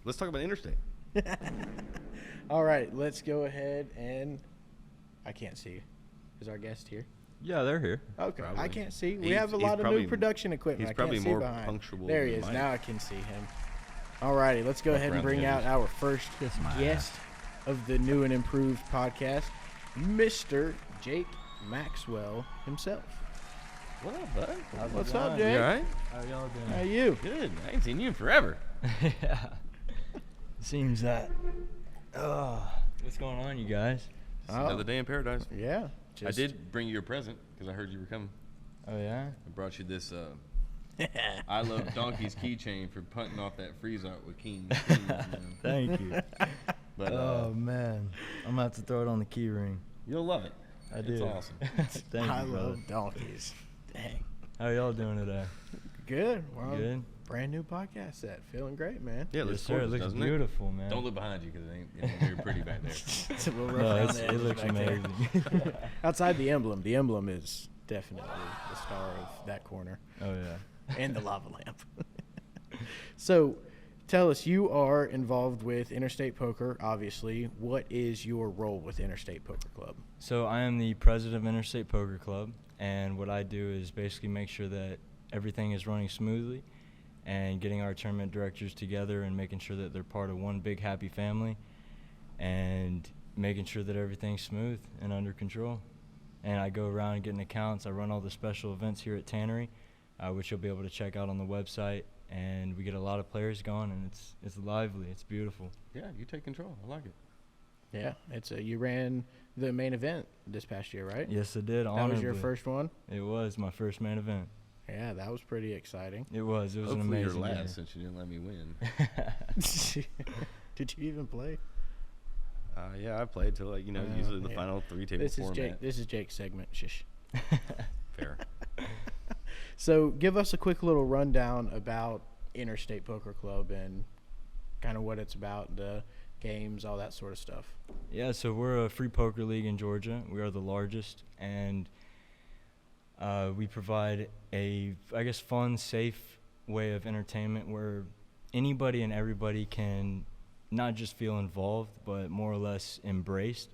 let's talk about Interstate. All right, let's go ahead and I can't see. Is our guest here? Yeah, they're here. Okay, Probably. I can't see. We He's- have a he's lot of probably- new production equipment. he's I probably can't see more behind. punctual There he than is. Mike. Now I can see him. All righty, let's go ahead and around bring the out edges. our first Kiss my guest of the new and improved podcast, Mr. Jake Maxwell himself. What up, bud? What's up, going? Jake? You all right? How y'all doing? How you? Good. I ain't seen you in forever. Yeah. Seems that. What's going on, you guys? It's Oh. another day in paradise. Yeah. I did bring you a present because I heard you were coming. Oh, yeah? I brought you this I Love Donkeys keychain for punting off that freeze out with King. Thank you. But Oh, man. I'm going to have to throw it on the key ring. you'll love it. I It's do. awesome. Thank I you, brother. love donkeys. Dang. How y'all doing today? Good. Well, Good? brand new podcast set. Feeling great, man. Yeah, it Yes, looks sir. It gorgeous, looks doesn't beautiful, man. it? Don't look behind you because it ain't very pretty back there. It's a little rough No, around it's, the it edges looks back there. amazing. Outside the emblem is definitely the star of that corner. Oh, yeah. And the lava lamp. So, tell us, you are involved with Interstate Poker, obviously. What is your role with Interstate Poker Club? So I am the president of Interstate Poker Club, and what I do is basically make sure that everything is running smoothly and getting our tournament directors together and making sure that they're part of one big happy family and making sure that everything's smooth and under control. And I go around getting accounts. I run all the special events here at Tannery, which you'll be able to check out on the website. And we get a lot of players going, and it's lively. It's beautiful. Yeah, you take control. I like it. Yeah, you ran the main event this past year, right? Yes, I did. That was your honorably. first one? It was my first main event. Yeah, that was pretty exciting. It was. It was an Hopefully amazing you're year. last since you didn't let me win. Did you even play? Yeah, I played till usually the yeah. final three-table This is format. This is Jake's segment. Shush. Fair. So, give us a quick little rundown about Interstate Poker Club and kind of what it's about, the games, all that sort of stuff. Yeah, so we're a free poker league in Georgia. We are the largest, and we provide a, I guess, fun, safe way of entertainment where anybody and everybody can not just feel involved, but more or less embraced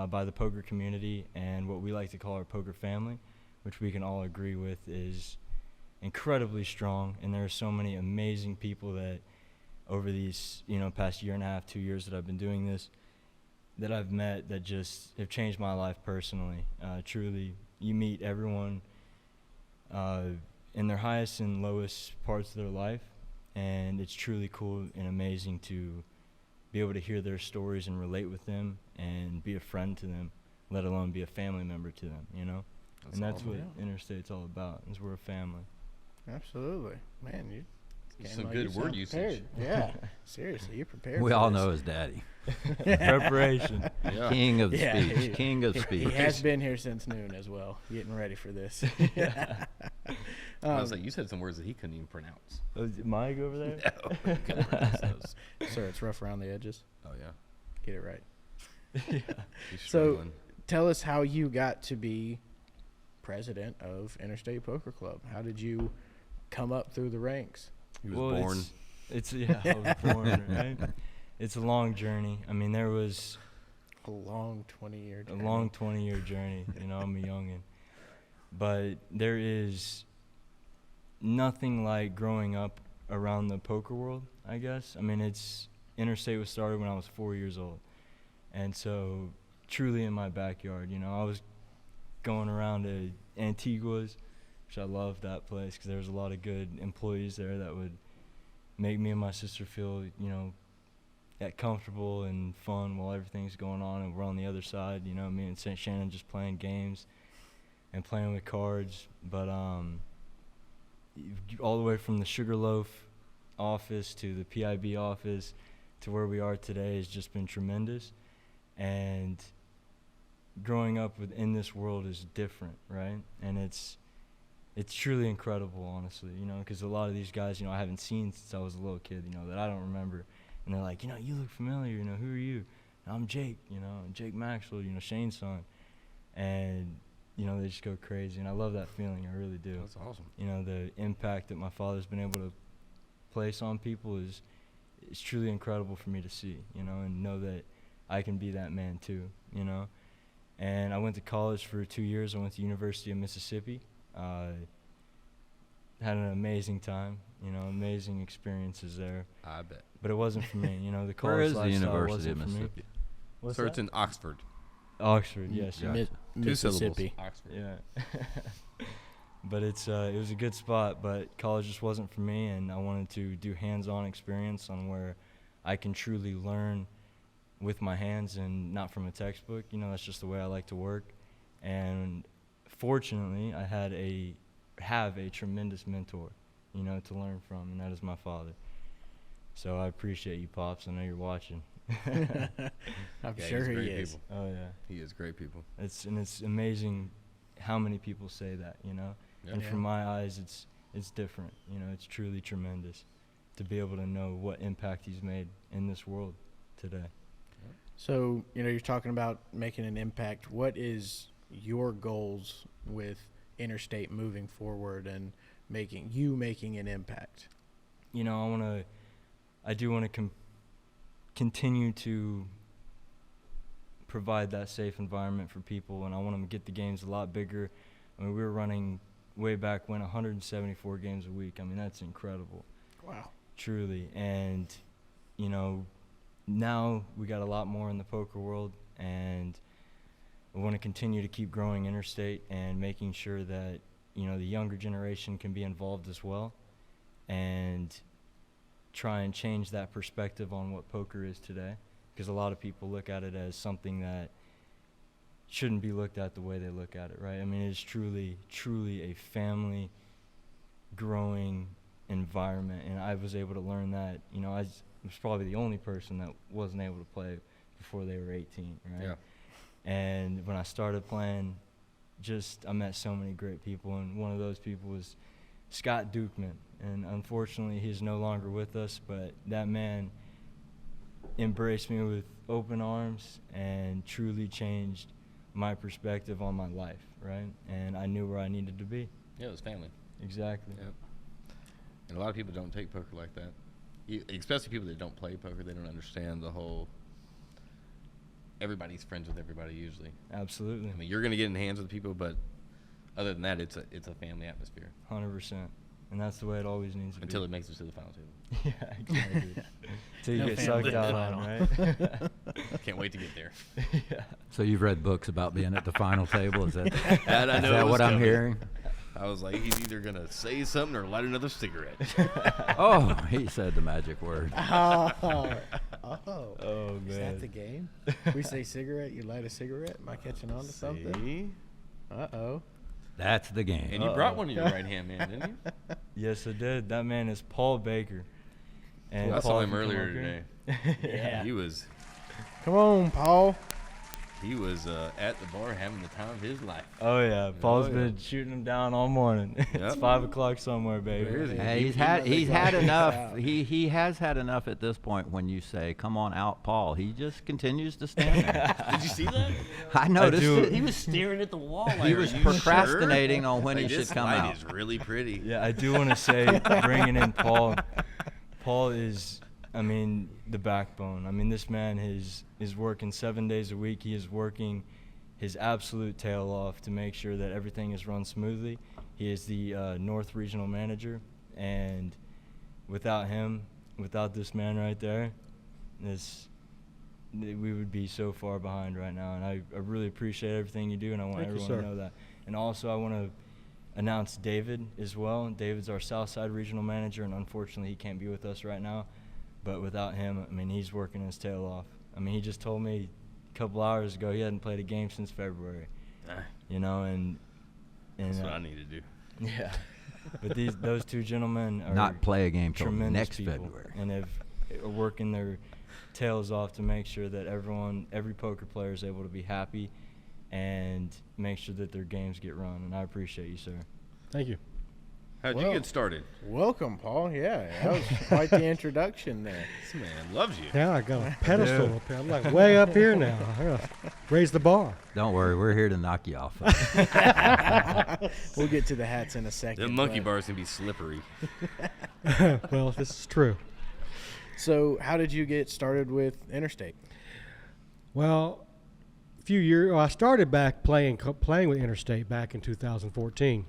by the poker community and what we like to call our poker family, which we can all agree with is incredibly strong. And there are so many amazing people that over these, past year and a half, 2 years that I've been doing this, that I've met that just have changed my life personally. Truly, you meet everyone in their highest and lowest parts of their life, and it's truly cool and amazing to be able to hear their stories and relate with them and be a friend to them, let alone be a family member to them, and that's awesome. what Yeah. Interstate's all about, is we're a family. Absolutely. Man, you came Some like good you sound word usage. prepared. Yeah, seriously, you're prepared. We for all this. know his daddy. Preparation. Yeah. King of Yeah, speech. he- King of He speech. has been here since noon as well, getting ready for this. I was like, you said some words that he couldn't even pronounce. Oh, is Mike over there? No, he couldn't pronounce those. Sir, it's rough around the edges. Oh yeah, Get it right. Yeah. he's So- struggling. Tell us how you got to be president of Interstate Poker Club. How did you come up through the ranks? He was Well, born. It's yeah, I was born, right? It's a long journey. I mean, there was A long 20-year a journey. long 20-year journey. I'm a youngin'. But there is nothing like growing up around the poker world, I guess. I mean, Interstate was started when I was 4 years old. And so truly in my backyard, I was going around to Antigua's, which I loved that place because there was a lot of good employees there that would make me and my sister feel, comfortable and fun while everything's going on and we're on the other side, me and St. Shannon just playing games and playing with cards. But all the way from the Sugarloaf office to the PIB office to where we are today has just been tremendous. And growing up in this world is different, right? And it's truly incredible, honestly, because a lot of these guys, I haven't seen since I was a little kid, that I don't remember. And they're like, you look familiar, who are you? And I'm Jake, Jake Maxwell, Shane's son. And, they just go crazy. And I love that feeling, I really do. That's awesome. The impact that my father's been able to place on people is it's truly incredible for me to see, you know, and know that I can be that man too, you know. And I went to college for 2 years. I went to University of Mississippi. Had an amazing time, you know, amazing experiences there. I bet. But it wasn't for me, you know. The Where college is the lifestyle University of wasn't for me. Mississippi? What's So that? it's in Oxford. Oxford, yes. Yeah. Yeah. Two syllables. Mississippi. Oxford. Yeah. But it was a good spot, but college just wasn't for me, and I wanted to do hands-on experience on where I can truly learn with my hands and not from a textbook. You know, that's just the way I like to work. And fortunately, I have a tremendous mentor, you know, to learn from, and that is my father. So I appreciate you, Pops. I know you're watching. I'm sure he's he great is. people. Oh yeah. He is great people. It's amazing how many people say that, you know. Yeah. And Yeah. from my eyes, it's different. You know, it's truly tremendous to be able to know what impact he's made in this world today. So, you know, you're talking about making an impact. What is your goals with Interstate moving forward and making an impact? You know, I do want to continue to provide that safe environment for people, and I want to get the games a lot bigger. I mean, we were running way back when 174 games a week. I mean, that's incredible. Wow. Truly. And, you know, now we got a lot more in the poker world, and we want to continue to keep growing Interstate and making sure that, you know, the younger generation can be involved as well, and try and change that perspective on what poker is today, because a lot of people look at it as something that shouldn't be looked at the way they look at it, right? I mean, it is truly, truly a family growing environment, and I was able to learn that. You know, I was probably the only person that wasn't able to play before they were 18, right? Yeah. And when I started playing, I met so many great people, and one of those people was Scott Dukeman, and unfortunately he's no longer with us, but that man embraced me with open arms and truly changed my perspective on my life, right? And I knew where I needed to be. Yeah, it was family. Exactly. Yep. And a lot of people don't take poker like that. Especially people that don't play poker, they don't understand the whole. Everybody's friends with everybody usually. Absolutely. I mean, you're gonna get in the hands with people, but other than that, it's a family atmosphere 100%. And that's the way it always needs to until be. it makes it to the final table. Yeah, exactly. Until you No get family sucked out final. on, right? Can't wait to get there. Yeah. So you've read books about being at the final table? Is that, And I is know that it was what I'm coming. hearing? I was like, he's either gonna say something or light another cigarette. Oh, he said the magic word. Oh, Oh, Is that man. the game? We say cigarette, you light a cigarette? Am I catching on to something? See? Uh-oh. That's the game. And you brought one of your right hand man, didn't you? Yes, I did. That man is Paul Baker. And I Paul, saw if him you come earlier up here. today. Yeah. He was Come on, Paul. at the bar having the time of his life. Oh yeah, Paul's yeah. been shooting him down all morning. It's Yep. 5 o'clock somewhere, baby. Where is he? Hey, He- he's he had must he's have had got it enough. out. He has had enough at this point. When you say, "Come on out, Paul," he just continues to stand there. Did you see that? I noticed do. it. He was staring at the wall. He was procrastinating on when he this should come light out. is really pretty. Yeah, I do want to say, bringing in Paul. Paul is, I mean, the backbone. I mean, this man is working 7 days a week. He is working his absolute tail off to make sure that everything is run smoothly. He is the North Regional Manager, and without him, without this man right there, we would be so far behind right now. And I really appreciate everything you do, and I want Thank you, everyone to sir. know that. And also, I want to announce David as well. David's our Southside Regional Manager, and unfortunately, he can't be with us right now. But without him, I mean, he's working his tail off. I mean, he just told me a couple hours ago he hadn't played a game since February. You know, and That's what I need to do. yeah. But those two gentlemen are Not play a game till tremendous next people, February. and are working their tails off to make sure that every poker player is able to be happy and make sure that their games get run. And I appreciate you, sir. Thank you. How'd Well- you get started? Welcome, Paul. Yeah, that was quite the introduction there. This man loves you. Yeah, I got a pedestal up here. I'm like way up here now. I gotta raise the bar. Don't worry, we're here to knock you off. We'll get to the hats in a second. The monkey but- bars can be slippery. Well, this is true. So, how did you get started with Interstate? Well, a few years. Well, I started back playing with Interstate back in 2014.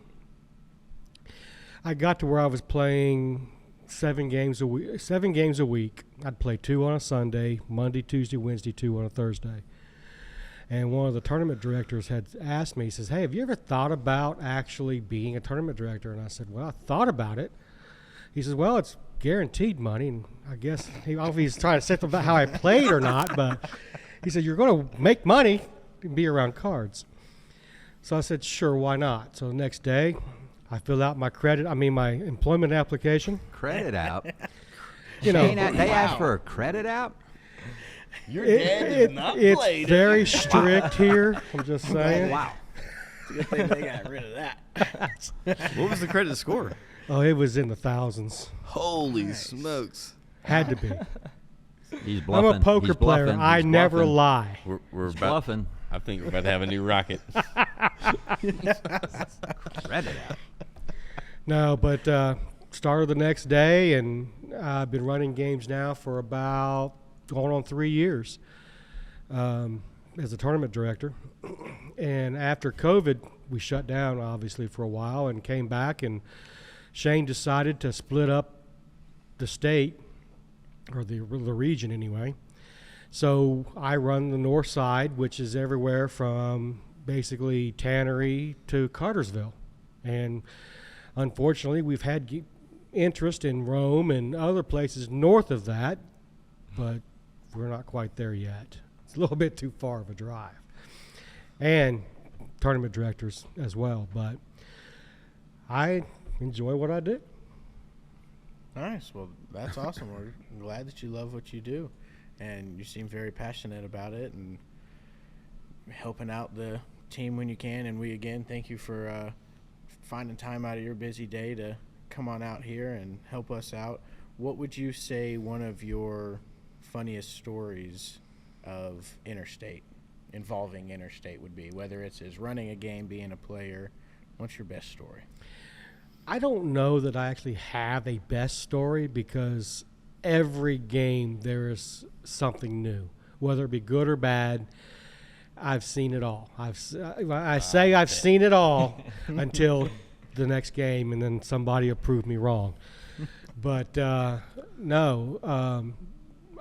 I got to where I was playing 7 games a week. 7 games a week. I'd play 2 on a Sunday, Monday, Tuesday, Wednesday, 2 on a Thursday. And one of the tournament directors had asked me, he says, "Hey, have you ever thought about actually being a tournament director?" And I said, "Well, I thought about it." He says, "Well, it's guaranteed money." And I guess he obviously was trying to say about how I played or not, but he said, "You're going to make money and be around cards." So I said, "Sure, why not?" So the next day, I filled out my my employment application. Credit app. You know, They asked for a credit app? Your dad did not play. it's very strict here. I'm just saying. Wow. It's a good thing they got rid of that. What was the credit score? Oh, it was in the thousands. Holy smokes. Had to be. He's I'm bluffing. a poker He's player. bluffing. I He's never bluffing. lie. We're He's about. bluffing. I think we're about to have a new rocket. Credit app. No, but started the next day, and I've been running games now for about going on 3 years as a tournament director. And after COVID, we shut down, obviously, for a while and came back, and Shane decided to split up the state, or the region anyway. So I run the north side, which is everywhere from basically Tannery to Cartersville. And unfortunately, we've had interest in Rome and other places north of that, but we're not quite there yet. It's a little bit too far of a drive. And tournament directors as well, but I enjoy what I do. Nice. Well, that's awesome. We're glad that you love what you do, and you seem very passionate about it and helping out the team when you can. And we, again, thank you for finding time out of your busy day to come on out here and help us out. What would you say one of your funniest stories of Interstate, involving Interstate, would be? Whether it's as running a game, being a player, what's your best story? I don't know that I actually have a best story, because every game there is something new, whether it be good or bad. I've seen it all. I've seen it all until the next game, and then somebody will prove me wrong. But no,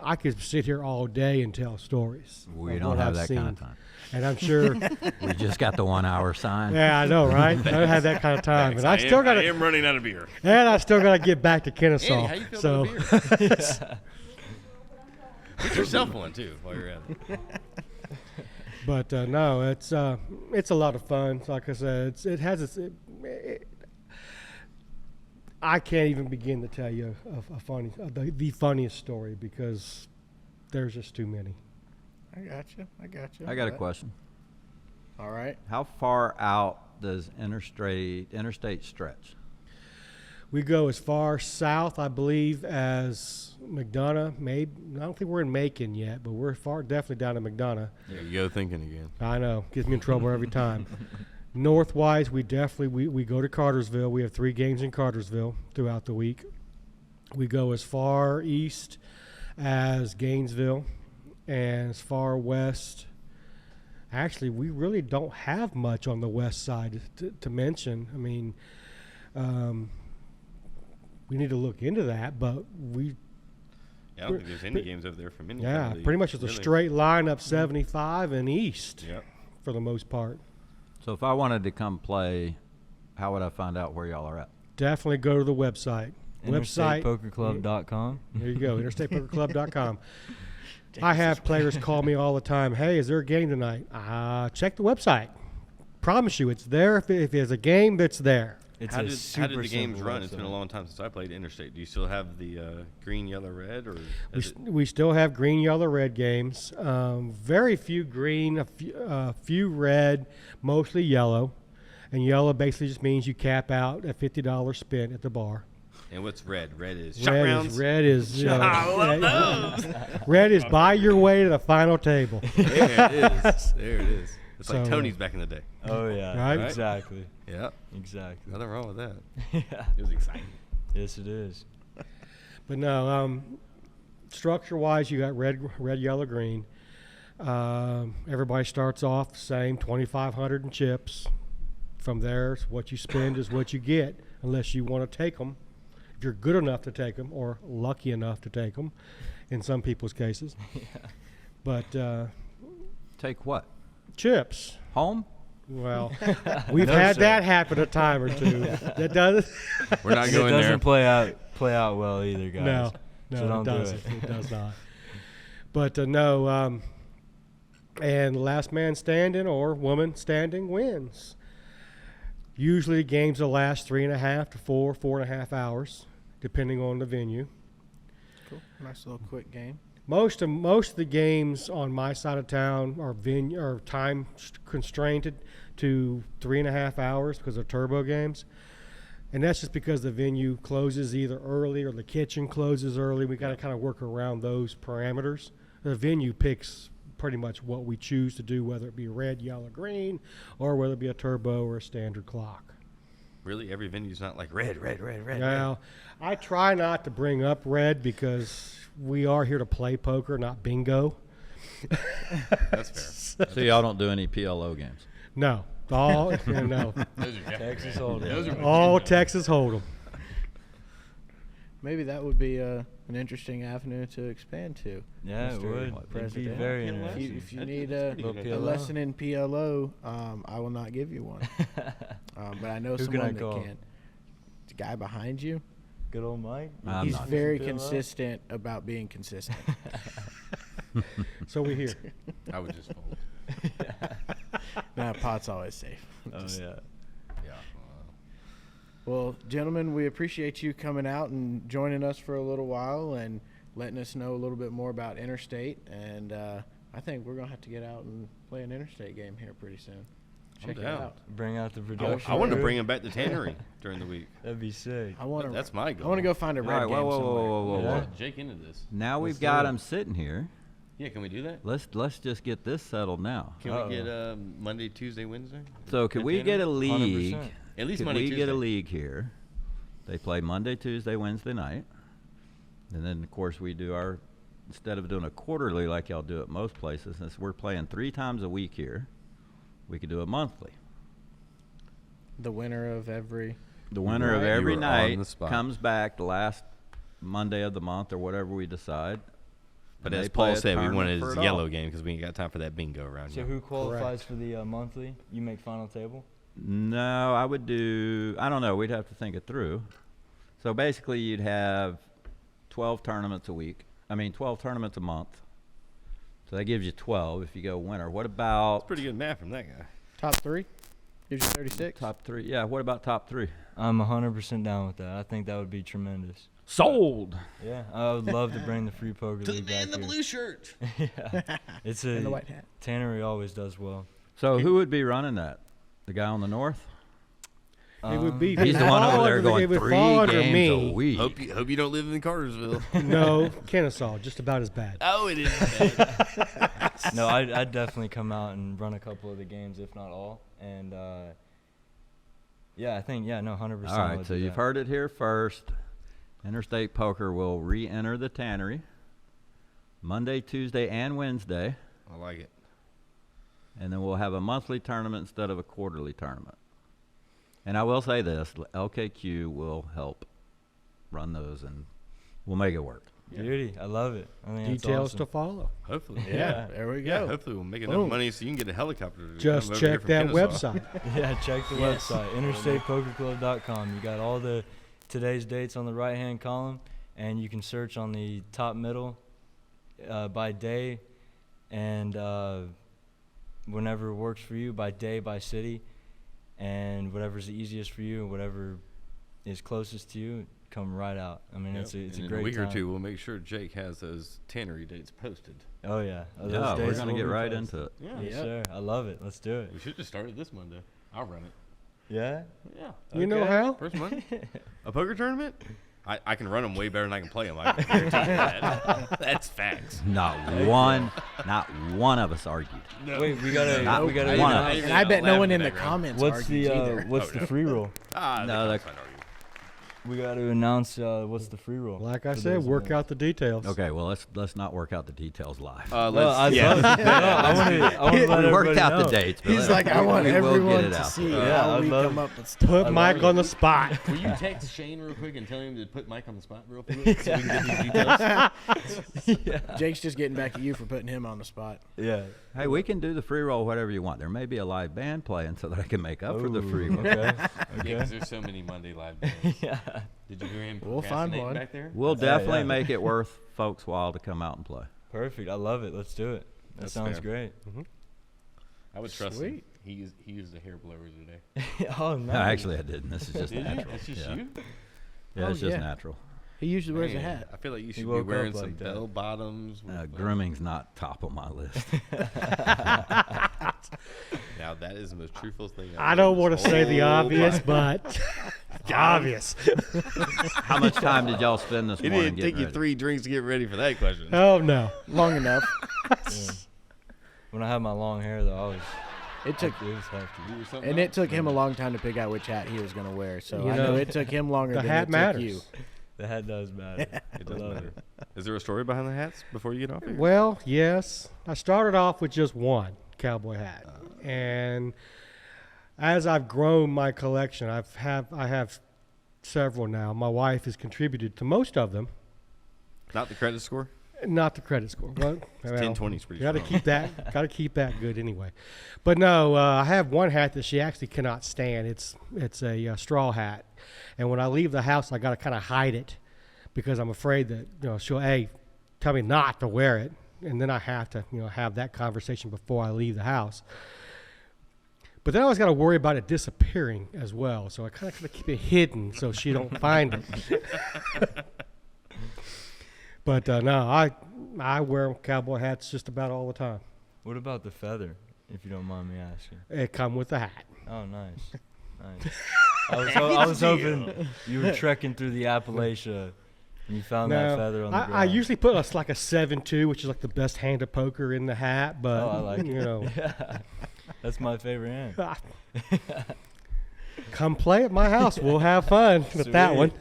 I could sit here all day and tell stories. We of don't what have I've that seen. kind of time. And I'm sure. We just got the 1 hour sign. Yeah, I know, right? I don't have that kind of time, but I still got I to. am running out of beer. And I still got to get back to Kennesaw. Andy, how you feel so, about beer? Get yourself one too while you're at it. but no, it's a lot of fun. Like I said, I can't even begin to tell you the funniest story, because there's just too many. I got you. I got a question. All right. How far out does interstate stretch? We go as far south, I believe, as McDonough. Maybe I don't think we're in Macon yet, but we're definitely down in McDonough. There you go, thinking again. I know, gets me in trouble every time. Northwise, we definitely we go to Cartersville. We have 3 games in Cartersville throughout the week. We go as far east as Gainesville, and as far west. Actually, we really don't have much on the west side to mention. I mean, we need to look into that, but Yeah, I don't think there's any games over there from any. yeah, kind of pretty much it's a really. straight line up 75 and east Yep. for the most part. So if I wanted to come play, how would I find out where y'all are at? Definitely go to the website. InterstatePokerClub.com. There you go, interstatepokerclub.com. I have players call me all the time. Hey, is there a game tonight? Check the website. Promise you, it's there. If there's a game, that's there. It's How a did super the games simple run? It's been a website. long time since I played Interstate. Do you still have the green, yellow, red, or is it? We still have green, yellow, red games. Very few green, a few red, mostly yellow. And yellow basically just means you cap out at $50 spent at the bar. And what's red? Red is shot rounds. Red is I love those. red is buy your way to the final table. There it is. There it is. It's like So, Tony's back in the day. Oh yeah, Right? exactly, Yeah. exactly. Nothing wrong with that. Yeah. It was exciting. Yes, it is. But no, structure-wise, you got red, yellow, green. Everybody starts off the same, 2,500 in chips. From there, what you spend is what you get, unless you want to take them. If you're good enough to take them, or lucky enough to take them, in some people's cases. But Take what? chips. Home? Well, we've had that happen a time or two. That does. We're not It going there. doesn't play out well either, guys. No, So it don't do doesn't. it. It does not. But no, and the last man standing or woman standing wins. Usually games will last 3.5 to 4.5 hours, depending on the venue. Cool. Nice little quick game. Most of the games on my side of town are time constrained to 3.5 hours because of turbo games, and that's just because the venue closes either early or the kitchen closes early. We got to kind of work around those parameters. The venue picks pretty much what we choose to do, whether it be red, yellow, green, or whether it be a turbo or a standard clock. Really, every venue's not like red. Now, I try not to bring up red because we are here to play poker, not bingo. That's fair. So y'all don't do any PLO games? No, all no, Those are Texas Hold'em. Those are all Texas Hold'em. Maybe that would be an interesting avenue to expand to. Yeah, it Mr. would. It'd be President. very PLO? interesting. If you That's need pretty good. a PLO. lesson in PLO, I will not give you one. But I know Who can I someone that call? can. The guy behind you, Good old Mike. I'm he's not. very PLO? consistent about being consistent. So we here. I would just fold. Nah, pot's always safe. Oh yeah. Yeah. Well, gentlemen, we appreciate you coming out and joining us for a little while and letting us know a little bit more about Interstate. And I think we're going to have to get out and play an Interstate game here pretty soon. I'm Check it down. out. Bring out the I production. wanted to crew. bring him back to Tannery during the week. That'd be sick. I want to. That's my goal. I want to go find a All red right, game whoa, somewhere. whoa. Yeah. Get Jake into this. Now Let's we've got do it. him sitting here. Yeah, can we do that? Let's just get this settled now. Can we get Monday, Tuesday, Wednesday? So could At we get Tannery? a league? 100%. At least Could Monday, we Tuesday. get a league here? They play Monday, Tuesday, Wednesday night. And then, of course, we do our, instead of doing a quarterly like y'all do at most places, since we're playing 3 times a week here, we could do it monthly. The winner of every. The winner of Right. every You were night on the spot. comes back the last Monday of the month or whatever we decide. But and as they play Paul a said, we tournament wanted for his it yellow all. game because we ain't got time for that bingo around So here. who qualifies for the monthly? You make final table. No, I would do, I don't know, we'd have to think it through. So basically you'd have 12 tournaments a week. 12 tournaments a month. So that gives you 12 if you go winner. What about Pretty good math from that guy. Top 3? Gives you 36? top 3? Yeah, what about top 3? I'm 100% down with that. I think that would be tremendous. Sold. Yeah, I would love to bring the free poker league back here. shirt. Yeah, it's And the a white hat. Tannery always does well. So who would be running that? The guy on the north? It would be. He's it the would one fall over there under- going it would 3 fall under games me. a week. Hope you don't live in Cartersville. No, Kennesaw, just about as bad. Oh, it is bad. No, I'd definitely come out and run a couple of the games, if not all. And yeah, I think 100%. All right, so you've heard it here first. Interstate Poker will re-enter the Tannery Monday, Tuesday, and Wednesday, I like it. and then we'll have a monthly tournament instead of a quarterly tournament. And I will say this, LKQ will help run those, and we'll make it work. Beauty, I love it. I think that's Details awesome. to follow. Hopefully. Yeah, there we Yeah, go. hopefully we'll make enough Boom. money so you can get a helicopter. To Just come over here check from that Kennesaw. website. Yeah, check the Yes. website, interstatepokerclub.com. You got all the today's dates on the right-hand column, and you can search on the top middle by day and whenever works for you, by day, by city, and whatever's the easiest for you, whatever is closest to you, come right out. I mean, it's a And in great a week time. or two, we'll make sure Jake has those Tannery dates posted. Oh yeah, those Yeah, we're days going to will get be right posted. into it. Yeah. Yes, Yep. sir. I love it. Let's do it. We should just start it this Monday. I'll run it. Yeah. Yeah. You know Okay. how? First Monday? A poker tournament? I can run them way better than I can play them. I can guarantee you that. That's facts. Not one of us argued. No. Wait, we gotta Not we gotta. one get of out- us. And I bet no one in the background. comments What's argues the either. what's Oh, the no. free roll? Ah, No, that's that- fine argument. We got to announce what's the free roll. Like I for said, those work events. out the details. Okay, well let's not work out the details live. No, I want to let We worked everybody out know. the dates. But He's like, I want we will get everyone it to out see there. Yeah, how I'd we love- come up with stuff. Put I Mike love on it. the spot. Will you text Shane real quick and tell him to put Mike on the spot real quick so we can get these details? Jake's just getting back at you for putting him on the spot. Yeah. Hey, we can do the free roll whatever you want. There may be a live band playing so that I can make up for the Ooh, free roll. Okay. Yeah, Okay. because there's so many Monday live bands. Yeah. Did you hear him We'll find procrastinating one. back there? We'll Yeah, definitely yeah. make it worth folks' while to come out and play. Perfect. I love it. Let's do it. That That's sounds fair. great. I would trust him. Sweet. He used a hair blower today. Oh, No, nice. actually, I didn't. This is just Did you? natural. It's just yeah. you? Yeah, Oh, it's just yeah. natural. He usually wears a Man, hat. I feel like you should be woke wearing up some like that. bell bottoms. Grooming's not top of my list. Now that is the most truthful thing. I don't want to say the obvious, but obvious. How much time did y'all spend this It morning didn't take getting you ready? 3 drinks to get ready for that question. Oh no. Long enough. Yeah. When I had my long hair, though, I was. It took, It was hefty. You were something and else? it took him a long time to pick out which hat he was going to wear. So You I know know, it took him longer the than hat it took matters. you. The hat does matter. It does I love matter. it. Is there a story behind the hats before you get off here? Well, yes. I started off with just one cowboy hat, and as I've grown my collection, I have several now. My wife has contributed to most of them. Not the credit score? Not the credit score. Well, 1020 is pretty Got to strong. keep that. Got to keep that good anyway. But no, I have one hat that she actually cannot stand. It's a straw hat, and when I leave the house, I got to kind of hide it because I'm afraid that she'll tell me not to wear it, and then I have to have that conversation before I leave the house. But then I always got to worry about it disappearing as well, so I kind of keep it hidden so she don't find it. But no, I wear cowboy hats just about all the time. What about the feather, if you don't mind me asking? It come with the hat. Oh, nice. Nice. I was hoping you were trekking through the Appalachia and you found that feather on the ground. I usually put like a 7.2, which is like the best hand of poker in the hat. But Oh, I like it. it. That's my favorite hand. Come play at my house. We'll have fun with that one.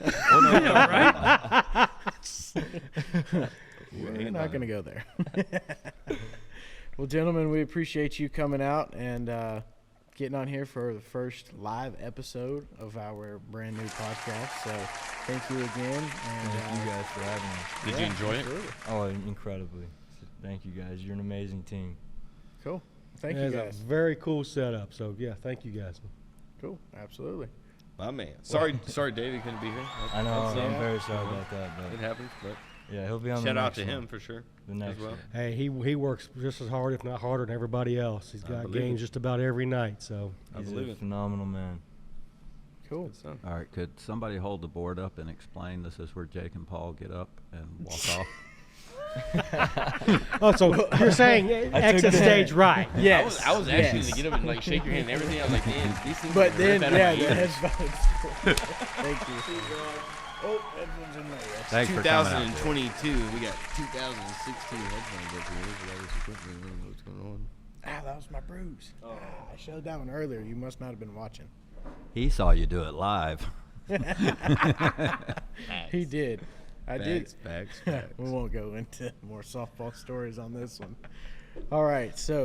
We're not going to go there. Well, gentlemen, we appreciate you coming out and getting on here for the first live episode of our brand new podcast. So thank you again. And Thank you guys for having us. Did you enjoy it? absolutely. Oh, incredibly. Thank you guys. You're an amazing team. Cool. Thank It's you a guys. very cool setup. So yeah, thank you guys. Cool. Absolutely. My man. Sorry David couldn't be here. I know. That's, I'm very sorry about that, It but happens, but yeah, he'll be on the shout out next to one. him for sure. The next as well. one. Hey, he works just as hard, if not harder, than everybody else. He's I got believe games it. just about every night. So I He's believe a it. phenomenal man. Cool. Good stuff. All right, could somebody hold the board up and explain this is where Jake and Paul get up and walk off? oh, so you're saying exit the- stage right? Yes. I was actually yes. to get up and like shake your hand and everything. I was like, man, these things. But are then, rip out of yeah, my the ears. headphones. Thank you. Oh, headphones in there. Thanks for coming out. 2022. We got 2016 headphones up here. Look at all this equipment. I don't know what's going on. Ah, that was my bruise. I showed that one earlier. You must not have been watching. He saw you do it live. He did. I did. Facts. We won't go into more softball stories on this one. All right, so